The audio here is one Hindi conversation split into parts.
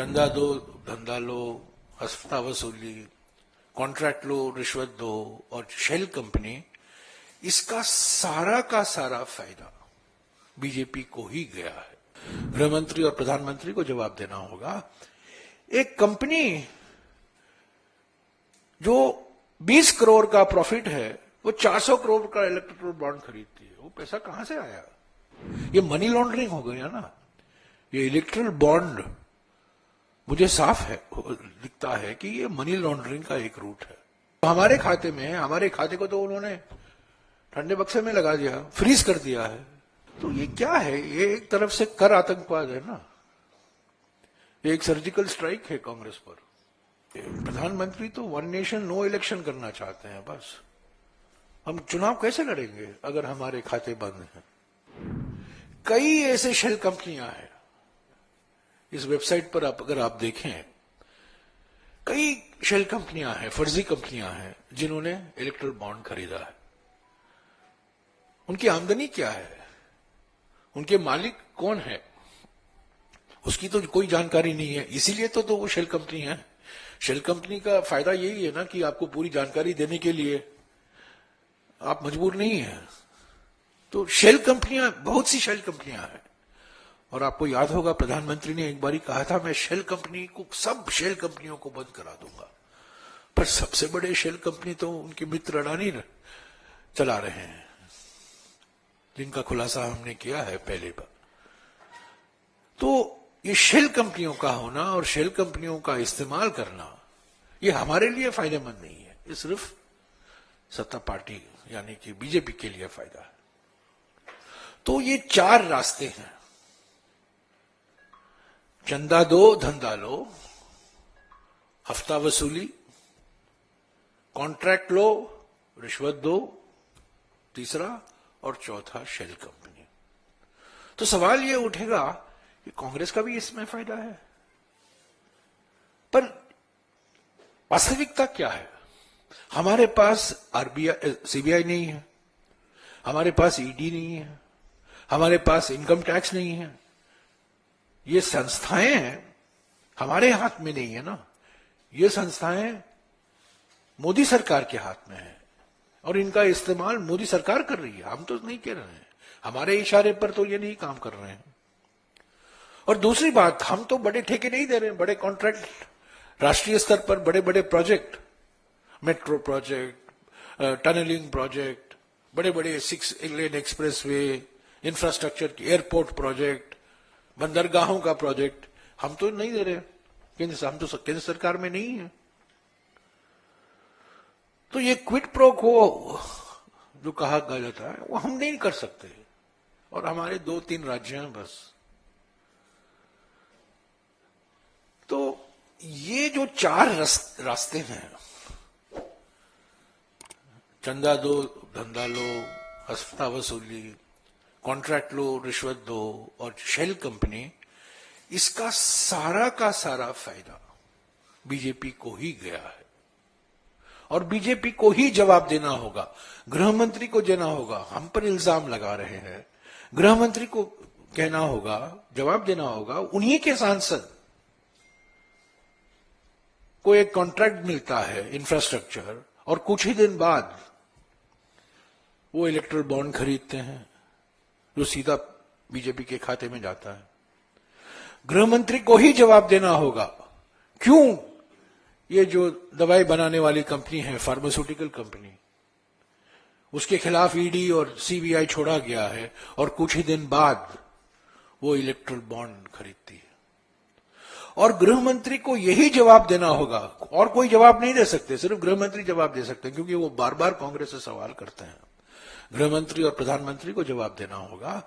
चंदा दो, धंधा लो, हफ्ता वसूली, कॉन्ट्रैक्ट लो, रिश्वत दो और शेल कंपनी, इसका सारा का सारा फायदा बीजेपी को ही गया है। गृह मंत्री और प्रधानमंत्री को जवाब देना होगा। एक कंपनी जो 20 करोड़ का प्रॉफिट है वो 400 करोड़ का इलेक्ट्रोल बॉन्ड खरीदती है, वो पैसा कहां से आया? ये मनी लॉन्ड्रिंग हो गया ना। ये इलेक्ट्रल बॉन्ड मुझे साफ है दिखता है कि ये मनी लॉन्ड्रिंग का एक रूट है। हमारे खाते में, हमारे खाते को तो उन्होंने ठंडे बक्से में लगा दिया, फ्रीज कर दिया है। तो ये क्या है? ये एक तरफ से कर आतंकवाद है ना, ये एक सर्जिकल स्ट्राइक है कांग्रेस पर। प्रधानमंत्री तो वन नेशन नो इलेक्शन करना चाहते हैं बस। हम चुनाव कैसे लड़ेंगे अगर हमारे खाते बंद हैं? कई ऐसे शेल कंपनियां हैं इस वेबसाइट पर, अगर आप देखें, कई शेल कंपनियां हैं, फर्जी कंपनियां हैं जिन्होंने इलेक्ट्रल बॉन्ड खरीदा है। उनकी आमदनी क्या है, उनके मालिक कौन है, उसकी तो कोई जानकारी नहीं है। इसीलिए तो वो शेल कंपनी है। शेल कंपनी का फायदा यही है ना कि आपको पूरी जानकारी देने के लिए आप मजबूर नहीं है। तो शेल कंपनियां, बहुत सी शेल कंपनियां हैं। और आपको याद होगा प्रधानमंत्री ने एक बारी कहा था, मैं शेल कंपनी को, सब शेल कंपनियों को बंद करा दूंगा। पर सबसे बड़े शेल कंपनी तो उनके मित्र अडानी चला रहे हैं, जिनका खुलासा हमने किया है पहले पर। तो ये शेल कंपनियों का होना और शेल कंपनियों का इस्तेमाल करना, ये हमारे लिए फायदेमंद नहीं है। ये सिर्फ सत्ता पार्टी यानी कि बीजेपी के लिए फायदा है। तो ये चार रास्ते हैं: चंदा दो, धंधा लो, हफ्ता वसूली, कॉन्ट्रैक्ट लो, रिश्वत दो, तीसरा और चौथा शेल कंपनी। तो सवाल यह उठेगा कि कांग्रेस का भी इसमें फायदा है, पर वास्तविकता क्या है? हमारे पास आरबीआई, सीबीआई नहीं है, हमारे पास ईडी नहीं है, हमारे पास इनकम टैक्स नहीं है। ये संस्थाएं हैं, हमारे हाथ में नहीं है ना। ये संस्थाएं मोदी सरकार के हाथ में है और इनका इस्तेमाल मोदी सरकार कर रही है। हम तो नहीं कह रहे हैं, हमारे इशारे पर तो ये नहीं काम कर रहे हैं। और दूसरी बात, हम तो बड़े ठेके नहीं दे रहे हैं, बड़े कॉन्ट्रैक्ट, राष्ट्रीय स्तर पर बड़े बड़े project, metro project, tunneling project, बड़े बड़े 6 लेन एक्सप्रेसवे, इंफ्रास्ट्रक्चर की एयरपोर्ट प्रोजेक्ट, बंदरगाहों का प्रोजेक्ट, हम तो नहीं दे रहे। हम तो केंद्र सरकार में नहीं है। तो ये क्विड प्रो को जो कहा जाता है वो हम नहीं कर सकते। और हमारे 2-3 राज्य हैं बस। तो ये जो चार रास्ते हैं, चंदा दो, धंधा लो, हफ्ता वसूली, कॉन्ट्रैक्ट लो, रिश्वत दो और शेल कंपनी, इसका सारा का सारा फायदा बीजेपी को ही गया है। और बीजेपी को ही जवाब देना होगा, गृह मंत्री को देना होगा। हम पर इल्जाम लगा रहे हैं, गृह मंत्री को कहना होगा, जवाब देना होगा। उन्हीं के सांसद को एक कॉन्ट्रैक्ट मिलता है इंफ्रास्ट्रक्चर, और कुछ ही दिन बाद वो इलेक्ट्रल बॉन्ड खरीदते हैं जो सीधा बीजेपी के खाते में जाता है। गृह मंत्री को ही जवाब देना होगा क्यों ये जो दवाई बनाने वाली कंपनी है, फार्मास्यूटिकल कंपनी, उसके खिलाफ ईडी और सीबीआई छोड़ा गया है और कुछ ही दिन बाद वो इलेक्ट्रल बॉन्ड खरीदती है। और गृह मंत्री को यही जवाब देना होगा, और कोई जवाब नहीं दे सकते, सिर्फ गृह मंत्री जवाब दे सकते हैं, क्योंकि वो बार बार कांग्रेस से सवाल करते हैं। गृह मंत्री और प्रधानमंत्री को जवाब देना होगा।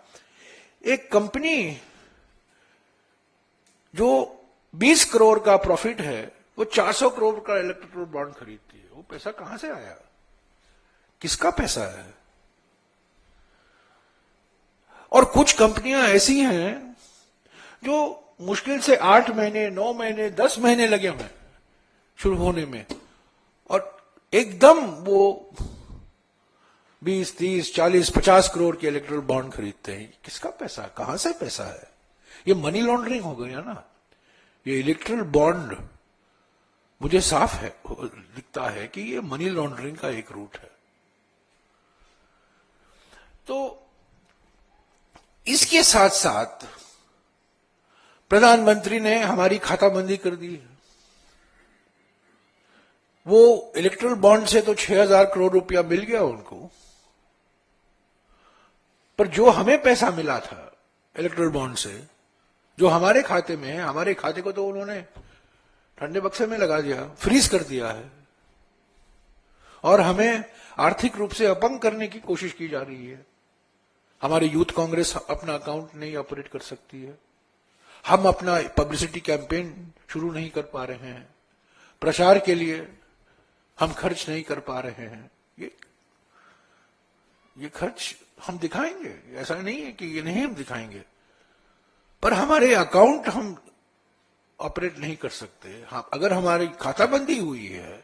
एक कंपनी जो 20 करोड़ का प्रॉफिट है वो 400 करोड़ का इलेक्ट्रोल बॉन्ड खरीदती है, वो पैसा कहां से आया? किसका पैसा है? और कुछ कंपनियां ऐसी हैं जो मुश्किल से 8 महीने, 9 महीने, 10 महीने लगे हुए शुरू होने में, और एकदम वो 20, 30, 40, 50 करोड़ के इलेक्ट्रल बॉन्ड खरीदते हैं। किसका पैसा? कहां से पैसा है? ये मनी लॉन्ड्रिंग हो गया ना। ये इलेक्ट्रल बॉन्ड मुझे साफ है दिखता है कि ये मनी लॉन्ड्रिंग का एक रूट है। तो इसके साथ साथ प्रधानमंत्री ने हमारी खाताबंदी कर दी है। वो इलेक्ट्रल बॉन्ड से तो 6,000 करोड़ रुपया मिल गया उनको, पर जो हमें पैसा मिला था इलेक्ट्रल बॉन्ड से, जो हमारे खाते में है, हमारे खाते को तो उन्होंने ठंडे बक्से में लगा दिया, फ्रीज कर दिया है, और हमें आर्थिक रूप से अपंग करने की कोशिश की जा रही है। हमारी यूथ कांग्रेस अपना अकाउंट नहीं ऑपरेट कर सकती है, हम अपना पब्लिसिटी कैंपेन शुरू नहीं कर पा रहे हैं, प्रचार के लिए हम खर्च नहीं कर पा रहे हैं। ये खर्च हम दिखाएंगे, ऐसा नहीं है कि ये नहीं हम दिखाएंगे, पर हमारे अकाउंट हम ऑपरेट नहीं कर सकते। हाँ, अगर हमारी खाताबंदी हुई है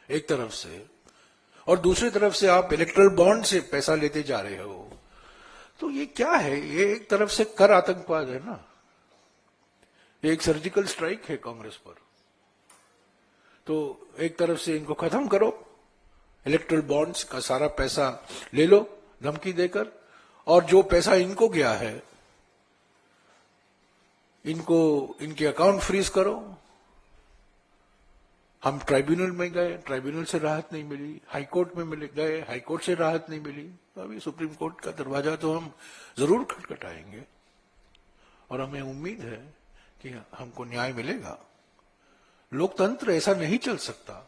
एक तरफ से, और दूसरी तरफ से आप इलेक्ट्रल बॉन्ड से पैसा लेते जा रहे हो, तो ये क्या है? ये एक तरफ से कर आतंकवाद है ना, ये एक सर्जिकल स्ट्राइक है कांग्रेस पर। तो एक तरफ से इनको खत्म करो, इलेक्ट्रल बॉन्ड्स का सारा पैसा ले लो धमकी देकर, और जो पैसा इनको गया है इनको इनके अकाउंट फ्रीज करो। हम ट्राइब्यूनल में गए, ट्राइब्यूनल से राहत नहीं मिली, हाईकोर्ट में गए, हाईकोर्ट से राहत नहीं मिली, तो अभी सुप्रीम कोर्ट का दरवाजा तो हम जरूर खटखटाएंगे, और हमें उम्मीद है कि हमको न्याय मिलेगा। लोकतंत्र ऐसा नहीं चल सकता।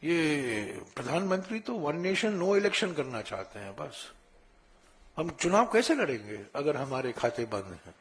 ये प्रधानमंत्री तो वन नेशन नो इलेक्शन करना चाहते हैं बस। हम चुनाव कैसे लड़ेंगे अगर हमारे खाते बंद हैं?